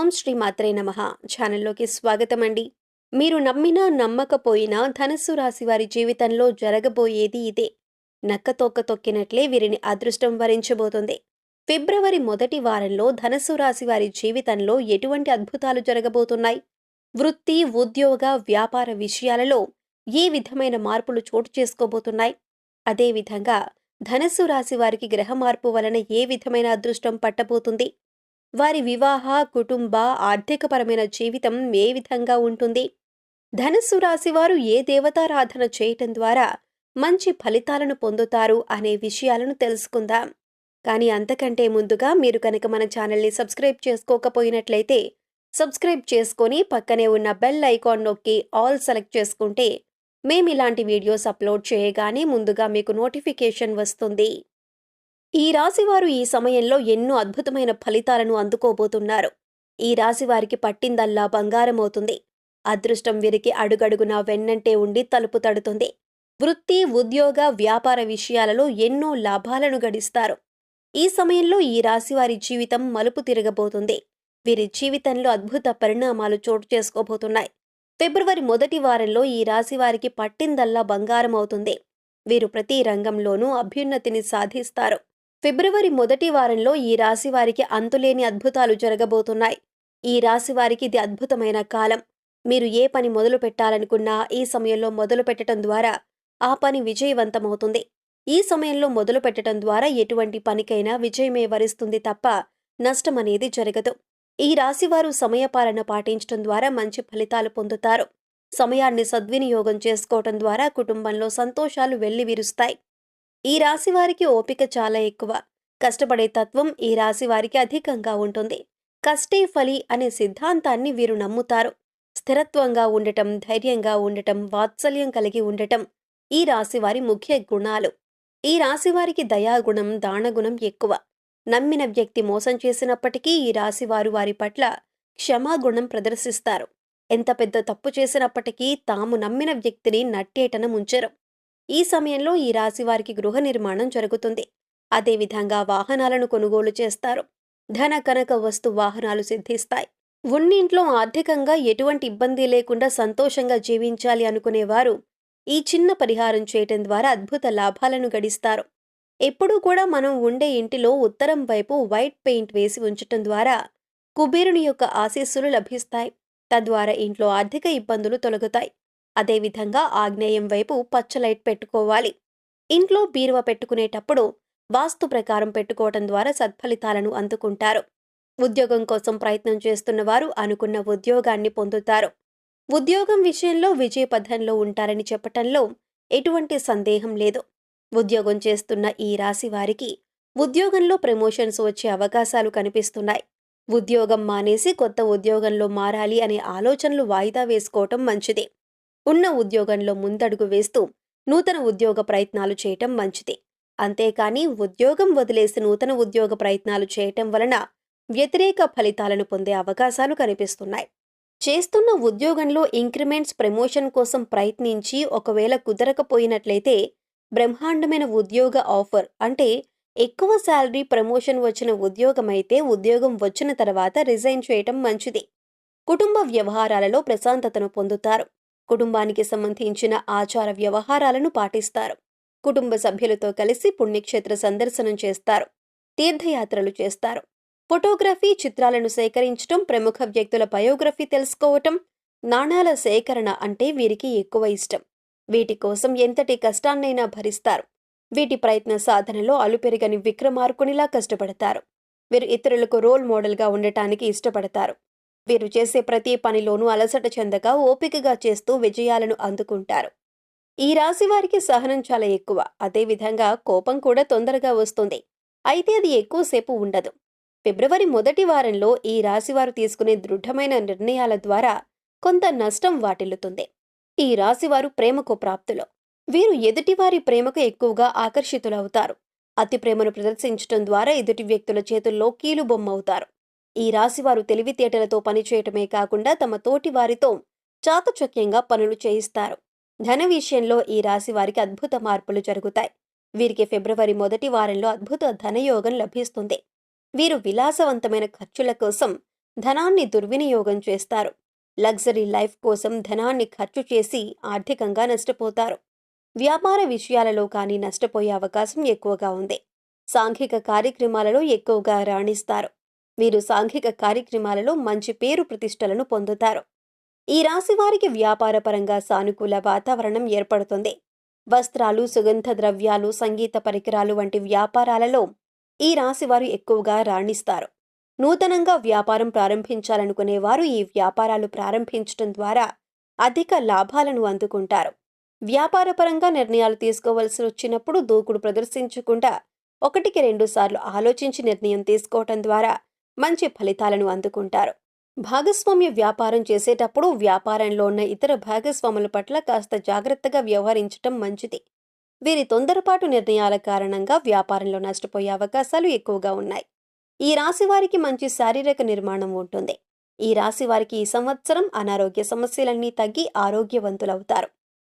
ఓం శ్రీ మాత్రే నమః ఛానల్లోకి స్వాగతం అండి. మీరు నమ్మినా నమ్మకపోయినా ధనస్సు రాశి వారి జీవితంలో జరగబోయేది ఇదే. నక్కతోక తొక్కినట్లే వీరిని అదృష్టం వరించబోతుంది. ఫిబ్రవరి మొదటి వారంలో ధనస్సు రాశి వారి జీవితంలో ఎటువంటి అద్భుతాలు జరగబోతున్నాయి? వృత్తి, ఉద్యోగ, వ్యాపార విషయాలలో ఏ విధమైన మార్పులు చోటు చేసుకోబోతున్నాయి? అదేవిధంగా ధనస్సు రాశి వారికి గ్రహ మార్పు వలన ఏ విధమైన అదృష్టం పట్టబోతుంది? వారి వివాహ, కుటుంబ, ఆర్థికపరమైన జీవితం ఏ విధంగా ఉంటుంది? ధనస్సు రాశివారు ఏ దేవతారాధన చేయటం ద్వారా మంచి ఫలితాలను పొందుతారు అనే విషయాలను తెలుసుకుందాం. కానీ అంతకంటే ముందుగా మీరు కనుక మన ఛానల్ని సబ్స్క్రైబ్ చేసుకోకపోయినట్లయితే సబ్స్క్రైబ్ చేసుకొని పక్కనే ఉన్న బెల్ ఐకాన్ నొక్కి ఆల్ సెలెక్ట్ చేసుకుంటే మేమిలాంటి వీడియోస్ అప్లోడ్ చేయగానే ముందుగా మీకు నోటిఫికేషన్ వస్తుంది. ఈ రాశివారు ఈ సమయంలో ఎన్నో అద్భుతమైన ఫలితాలను అందుకోబోతున్నారు. ఈ రాశివారికి పట్టిందల్లా బంగారమవుతుంది. అదృష్టం వీరికి అడుగడుగునా వెన్నంటే ఉండి తలుపు తడుతుంది. వృత్తి, ఉద్యోగ, వ్యాపార విషయాలలో ఎన్నో లాభాలను గడిస్తారు. ఈ సమయంలో ఈ రాశివారి జీవితం మలుపు తిరగబోతుంది. వీరి జీవితంలో అద్భుత పరిణామాలు చోటు చేసుకోబోతున్నాయి. ఫిబ్రవరి మొదటి వారంలో ఈ రాశివారికి పట్టిందల్లా బంగారమవుతుంది. వీరు ప్రతి రంగంలోనూ అభ్యున్నతిని సాధిస్తారు. ఫిబ్రవరి మొదటి వారంలో ఈ రాశి వారికి అంతులేని అద్భుతాలు జరగబోతున్నాయి. ఈ రాశి వారికి ఇది అద్భుతమైన కాలం. మీరు ఏ పని మొదలు పెట్టాలనుకున్నా ఈ సమయంలో మొదలు పెట్టడం ద్వారా ఆ పని విజయవంతమవుతుంది. ఈ సమయంలో మొదలు పెట్టడం ద్వారా ఎటువంటి పనికైనా విజయమే వరిస్తుంది తప్ప నష్టమనేది జరగదు. ఈ రాశివారు సమయపాలన పాటించడం ద్వారా మంచి ఫలితాలు పొందుతారు. సమయాన్ని సద్వినియోగం చేసుకోవటం ద్వారా కుటుంబంలో సంతోషాలు వెల్లివిరుస్తాయి. ఈ రాశివారికి ఓపిక చాలా ఎక్కువ. కష్టపడే తత్వం ఈ రాశివారికి అధికంగా ఉంటుంది. కష్టే ఫలి అనే సిద్ధాంతాన్ని వీరు నమ్ముతారు. స్థిరత్వంగా ఉండటం, ధైర్యంగా ఉండటం, వాత్సల్యం కలిగి ఉండటం ఈ రాశివారి ముఖ్య గుణాలు. ఈ రాశివారికి దయాగుణం, దానగుణం ఎక్కువ. నమ్మిన వ్యక్తి మోసం చేసినప్పటికీ ఈ రాశివారు వారి పట్ల క్షమాగుణం ప్రదర్శిస్తారు. ఎంత పెద్ద తప్పు చేసినప్పటికీ తాము నమ్మిన వ్యక్తిని నట్టేటన ముంచరు. ఈ సమయంలో ఈ రాశివారికి గృహ నిర్మాణం జరుగుతుంది. అదేవిధంగా వాహనాలను కొనుగోలు చేస్తారు. ధన, కనక, వస్తు వాహనాలు సిద్ధిస్తాయి. ఉన్నింట్లో ఆర్థికంగా ఎటువంటి ఇబ్బంది లేకుండా సంతోషంగా జీవించాలి అనుకునేవారు ఈ చిన్న పరిహారం చేయటం ద్వారా అద్భుత లాభాలను గడిస్తారు. ఎప్పుడూ కూడా మనం ఉండే ఇంటిలో ఉత్తరం వైపు వైట్ పెయింట్ వేసి ఉంచటం ద్వారా కుబేరుని యొక్క ఆశీస్సులు లభిస్తాయి. తద్వారా ఇంట్లో ఆర్థిక ఇబ్బందులు తొలగుతాయి. అదేవిధంగా ఆగ్నేయం వైపు పచ్చ లైట్ పెట్టుకోవాలి. ఇంట్లో బీరువా పెట్టుకునేటప్పుడు వాస్తు ప్రకారం పెట్టుకోవటం ద్వారా సత్ఫలితాలను అందుకుంటారు. ఉద్యోగం కోసం ప్రయత్నం చేస్తున్న వారు అనుకున్న ఉద్యోగాన్ని పొందుతారు. ఉద్యోగం విషయంలో విజయపథంలో ఉంటారని చెప్పటంలో ఎటువంటి సందేహం లేదు. ఉద్యోగం చేస్తున్న ఈ రాశి వారికి ఉద్యోగంలో ప్రమోషన్స్ వచ్చే అవకాశాలు కనిపిస్తున్నాయి. ఉద్యోగం మానేసి కొత్త ఉద్యోగంలో మారాలి అనే ఆలోచనలు వాయిదా వేసుకోవటం మంచిది. ఉన్న ఉద్యోగంలో ముందడుగు వేస్తూ నూతన ఉద్యోగ ప్రయత్నాలు చేయటం మంచిది. అంతేకాని ఉద్యోగం వదిలేసి నూతన ఉద్యోగ ప్రయత్నాలు చేయటం వలన వ్యతిరేక ఫలితాలను పొందే అవకాశాలు కనిపిస్తున్నాయి. చేస్తున్న ఉద్యోగంలో ఇంక్రిమెంట్స్, ప్రమోషన్ కోసం ప్రయత్నించి ఒకవేళ కుదరకపోయినట్లయితే బ్రహ్మాండమైన ఉద్యోగ ఆఫర్ అంటే ఎక్కువ శాలరీ, ప్రమోషన్ వచ్చిన ఉద్యోగమైతే ఉద్యోగం వచ్చిన తర్వాత రిజైన్ చేయటం మంచిది. కుటుంబ వ్యవహారాలలో ప్రశాంతతను పొందుతారు. కుటుంబానికి సంబంధించిన ఆచార వ్యవహారాలను పాటిస్తారు. కుటుంబ సభ్యులతో కలిసి పుణ్యక్షేత్ర సందర్శనం చేస్తారు. తీర్థయాత్రలు చేస్తారు. ఫోటోగ్రఫీ, చిత్రాలను సేకరించటం, ప్రముఖ వ్యక్తుల బయోగ్రఫీ తెలుసుకోవటం, నాణాల సేకరణ అంటే వీరికి ఎక్కువ ఇష్టం. వీటి కోసం ఎంతటి కష్టాన్నైనా భరిస్తారు. వీటి ప్రయత్న సాధనలో అలుపెరగని విక్రమార్కునిలా కష్టపడతారు. వీరు ఇతరులకు రోల్ మోడల్గా ఉండటానికి ఇష్టపడతారు. వీరు చేసే ప్రతి పనిలోనూ అలసట చెందక ఓపికగా చేస్తూ విజయాలను అందుకుంటారు. ఈ రాశి వారికి సహనం చాలా ఎక్కువ. అదేవిధంగా కోపం కూడా తొందరగా వస్తుంది. అయితే అది ఎక్కువసేపు ఉండదు. ఫిబ్రవరి మొదటి వారంలో ఈ రాశివారు తీసుకునే దృఢమైన నిర్ణయాల ద్వారా కొంత నష్టం వాటిల్లుతుంది. ఈ రాశివారు ప్రేమకు ప్రాప్తులు. వీరు ఎదుటివారి ప్రేమకు ఎక్కువగా ఆకర్షితులవుతారు. అతి ప్రేమను ప్రదర్శించటం ద్వారా ఎదుటి వ్యక్తుల చేతుల్లో కీలుబొమ్మవుతారు. ఈ రాశివారు తెలివితేటలతో పనిచేయటమే కాకుండా తమ తోటి వారితో చాకచక్యంగా పనులు చేయిస్తారు. ధన విషయంలో ఈ రాశివారికి అద్భుత మార్పులు జరుగుతాయి. వీరికి ఫిబ్రవరి మొదటి వారంలో అద్భుత ధనయోగం లభిస్తుంది. వీరు విలాసవంతమైన ఖర్చుల కోసం ధనాన్ని దుర్వినియోగం చేస్తారు. లగ్జరీ లైఫ్ కోసం ధనాన్ని ఖర్చు చేసి ఆర్థికంగా నష్టపోతారు. వ్యాపార విషయాలలో కానీ నష్టపోయే అవకాశం ఎక్కువగా ఉంది. సాంఘిక కార్యక్రమాలలో ఎక్కువగా రాణిస్తారు. వీరు సాంఘిక కార్యక్రమాలలో మంచి పేరు ప్రతిష్టలను పొందుతారు. ఈ రాశి వారికి వ్యాపారపరంగా సానుకూల వాతావరణం ఏర్పడుతుంది. వస్త్రాలు, సుగంధ ద్రవ్యాలు, సంగీత పరికరాలు వంటి వ్యాపారాలలో ఈ రాశివారు ఎక్కువగా రాణిస్తారు. నూతనంగా వ్యాపారం ప్రారంభించాలనుకునేవారు ఈ వ్యాపారాలు ప్రారంభించడం ద్వారా అధిక లాభాలను అందుకుంటారు. వ్యాపారపరంగా నిర్ణయాలు తీసుకోవలసి వచ్చినప్పుడు దూకుడు ప్రదర్శించకుండా 1-2 సార్లు ఆలోచించి నిర్ణయం తీసుకోవటం ద్వారా మంచి ఫలితాలను అందుకుంటారు. భాగస్వామ్య వ్యాపారం చేసేటప్పుడు వ్యాపారంలో ఉన్న ఇతర భాగస్వాముల పట్ల కాస్త జాగ్రత్తగా వ్యవహరించటం మంచిది. వీరి తొందరపాటు నిర్ణయాల కారణంగా వ్యాపారంలో నష్టపోయే అవకాశాలు ఎక్కువగా ఉన్నాయి. ఈ రాశి వారికి మంచి శారీరక నిర్మాణం ఉంటుంది. ఈ రాశి వారికి ఈ సంవత్సరం అనారోగ్య సమస్యలన్నీ తగ్గి ఆరోగ్యవంతులవుతారు.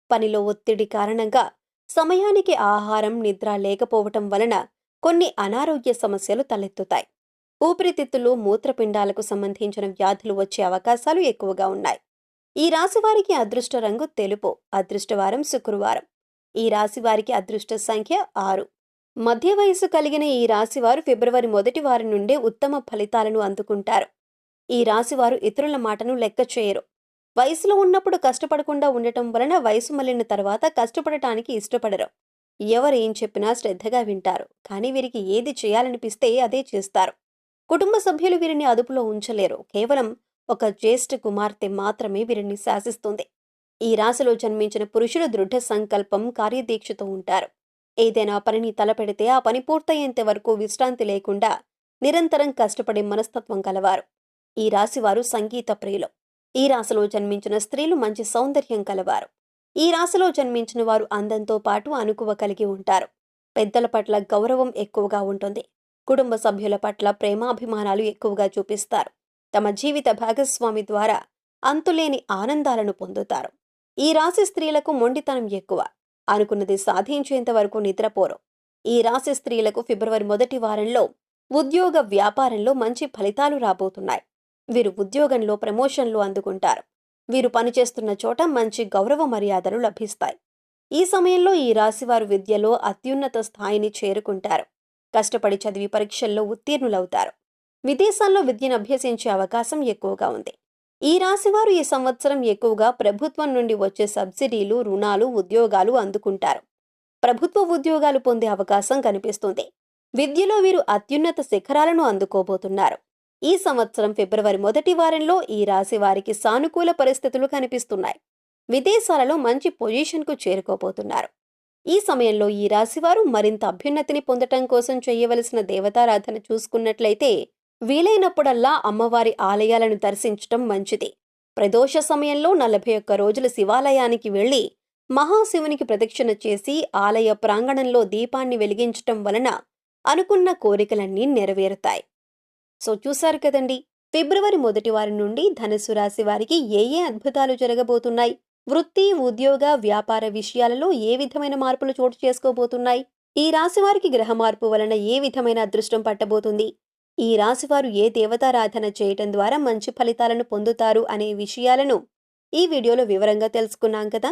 పనిలో ఒత్తిడి కారణంగా సమయానికి ఆహారం, నిద్ర లేకపోవటం వలన కొన్ని అనారోగ్య సమస్యలు తలెత్తుతాయి. ఊపిరితిత్తులు, మూత్రపిండాలకు సంబంధించిన వ్యాధులు వచ్చే అవకాశాలు ఎక్కువగా ఉన్నాయి. ఈ రాశి వారికి అదృష్ట రంగు తెలుపు. అదృష్టవారం శుక్రవారం. ఈ రాశి వారికి అదృష్ట సంఖ్య 6. మధ్య వయసు కలిగిన ఈ రాశివారు ఫిబ్రవరి 1 వారం నుండే ఉత్తమ ఫలితాలను అందుకుంటారు. ఈ రాశివారు ఇతరుల మాటను లెక్క చేయరు. వయసులో ఉన్నప్పుడు కష్టపడకుండా ఉండటం వలన వయసు మళ్ళిన తర్వాత కష్టపడటానికి ఇష్టపడరు. ఎవరేం చెప్పినా శ్రద్ధగా వింటారు. కానీ వీరికి ఏది చేయాలనిపిస్తే అదే చేస్తారు. కుటుంబ సభ్యులు వీరిని అదుపులో ఉంచలేరు. కేవలం ఒక జ్యేష్ఠ కుమార్తె మాత్రమే వీరిని శాసిస్తుంది. ఈ రాశిలో జన్మించిన పురుషులు దృఢ సంకల్పం, కార్యదీక్షతో ఉంటారు. ఏదైనా పనిని తలపెడితే ఆ పని పూర్తయ్యేంత వరకు విశ్రాంతి లేకుండా నిరంతరం కష్టపడే మనస్తత్వం కలవారు. ఈ రాశివారు సంగీత ప్రియులు. ఈ రాశిలో జన్మించిన స్త్రీలు మంచి సౌందర్యం కలవారు. ఈ రాశిలో జన్మించిన వారు అందంతో పాటు అణకువ కలిగి ఉంటారు. పెద్దల పట్ల గౌరవం ఎక్కువగా ఉంటుంది. కుటుంబ సభ్యుల పట్ల ప్రేమాభిమానాలు ఎక్కువగా చూపిస్తారు. తమ జీవిత భాగస్వామి ద్వారా అంతులేని ఆనందాలను పొందుతారు. ఈ రాశి స్త్రీలకు మొండితనం ఎక్కువ. అనుకున్నది సాధించేంత వరకు నిద్రపోరు. ఈ రాశి స్త్రీలకు ఫిబ్రవరి 1 వారంలో ఉద్యోగ, వ్యాపారంలో మంచి ఫలితాలు రాబోతున్నాయి. వీరు ఉద్యోగంలో ప్రమోషన్లు అందుకుంటారు. వీరు పనిచేస్తున్న చోట మంచి గౌరవ మర్యాదలు లభిస్తాయి. ఈ సమయంలో ఈ రాశివారు విద్యలో అత్యున్నత స్థాయిని చేరుకుంటారు. కష్టపడి చదివి పరీక్షల్లో ఉత్తీర్ణులవుతారు. విదేశాల్లో విద్యను అభ్యసించే అవకాశం ఎక్కువగా ఉంది. ఈ రాశివారు ఈ సంవత్సరం ఎక్కువగా ప్రభుత్వం నుండి వచ్చే సబ్సిడీలు, రుణాలు, ఉద్యోగాలు అందుకుంటారు. ప్రభుత్వ ఉద్యోగాలు పొందే అవకాశం కనిపిస్తుంది. విద్యలో వీరు అత్యున్నత శిఖరాలను అందుకోబోతున్నారు. ఈ సంవత్సరం ఫిబ్రవరి 1 వారంలో ఈ రాశి వారికి సానుకూల పరిస్థితులు కనిపిస్తున్నాయి. విదేశాలలో మంచి పొజిషన్కు చేరుకోబోతున్నారు. ఈ సమయంలో ఈ రాశివారు మరింత అభ్యున్నతిని పొందటం కోసం చేయవలసిన దేవతారాధన చూసుకున్నట్లయితే వీలైనప్పుడల్లా అమ్మవారి ఆలయాలను దర్శించటం మంచిది. ప్రదోష సమయంలో 41 రోజులు శివాలయానికి వెళ్లి మహాశివునికి ప్రదక్షిణ చేసి ఆలయ ప్రాంగణంలో దీపాన్ని వెలిగించటం వలన అనుకున్న కోరికలన్నీ నెరవేరుతాయి. సో చూశారు కదండి, ఫిబ్రవరి 1 వారం నుండి ధనుసు రాశి వారికి ఏ అద్భుతాలు జరగబోతున్నాయి, వృత్తి, ఉద్యోగ, వ్యాపార విషయాలలో ఏ విధమైన మార్పులు చోటు చేసుకోబోతున్నాయి, ఈ రాశి వారికి గ్రహ మార్పు వలన ఏ విధమైన అదృష్టం పట్టబోతుంది, ఈ రాశివారు ఏ దేవతారాధన చేయటం ద్వారా మంచి ఫలితాలను పొందుతారు అనే విషయాలను ఈ వీడియోలో వివరంగా తెలుసుకున్నాం కదా.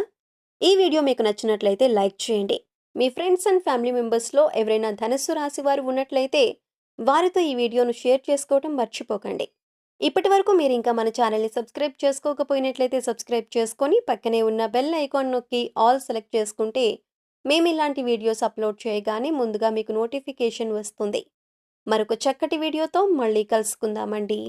ఈ వీడియో మీకు నచ్చినట్లయితే లైక్ చేయండి. మీ ఫ్రెండ్స్ అండ్ ఫ్యామిలీ మెంబర్స్లో ఎవరైనా ధనుస్సు రాశి వారు ఉన్నట్లయితే వారితో ఈ వీడియోను షేర్ చేసుకోవటం మర్చిపోకండి. ఇప్పటి వరకు మీరు ఇంకా మన ఛానల్ని సబ్స్క్రైబ్ చేసుకోకపోయినట్లయితే సబ్స్క్రైబ్ చేసుకొని పక్కనే ఉన్న బెల్ ఐకాన్ నొక్కి ఆల్ సెలెక్ట్ చేసుకుంటే మేము ఇలాంటి వీడియోస్ అప్లోడ్ చేయగానే ముందుగా మీకు నోటిఫికేషన్ వస్తుంది. మరొక చక్కటి వీడియోతో మళ్ళీ కలుసుకుందామండి.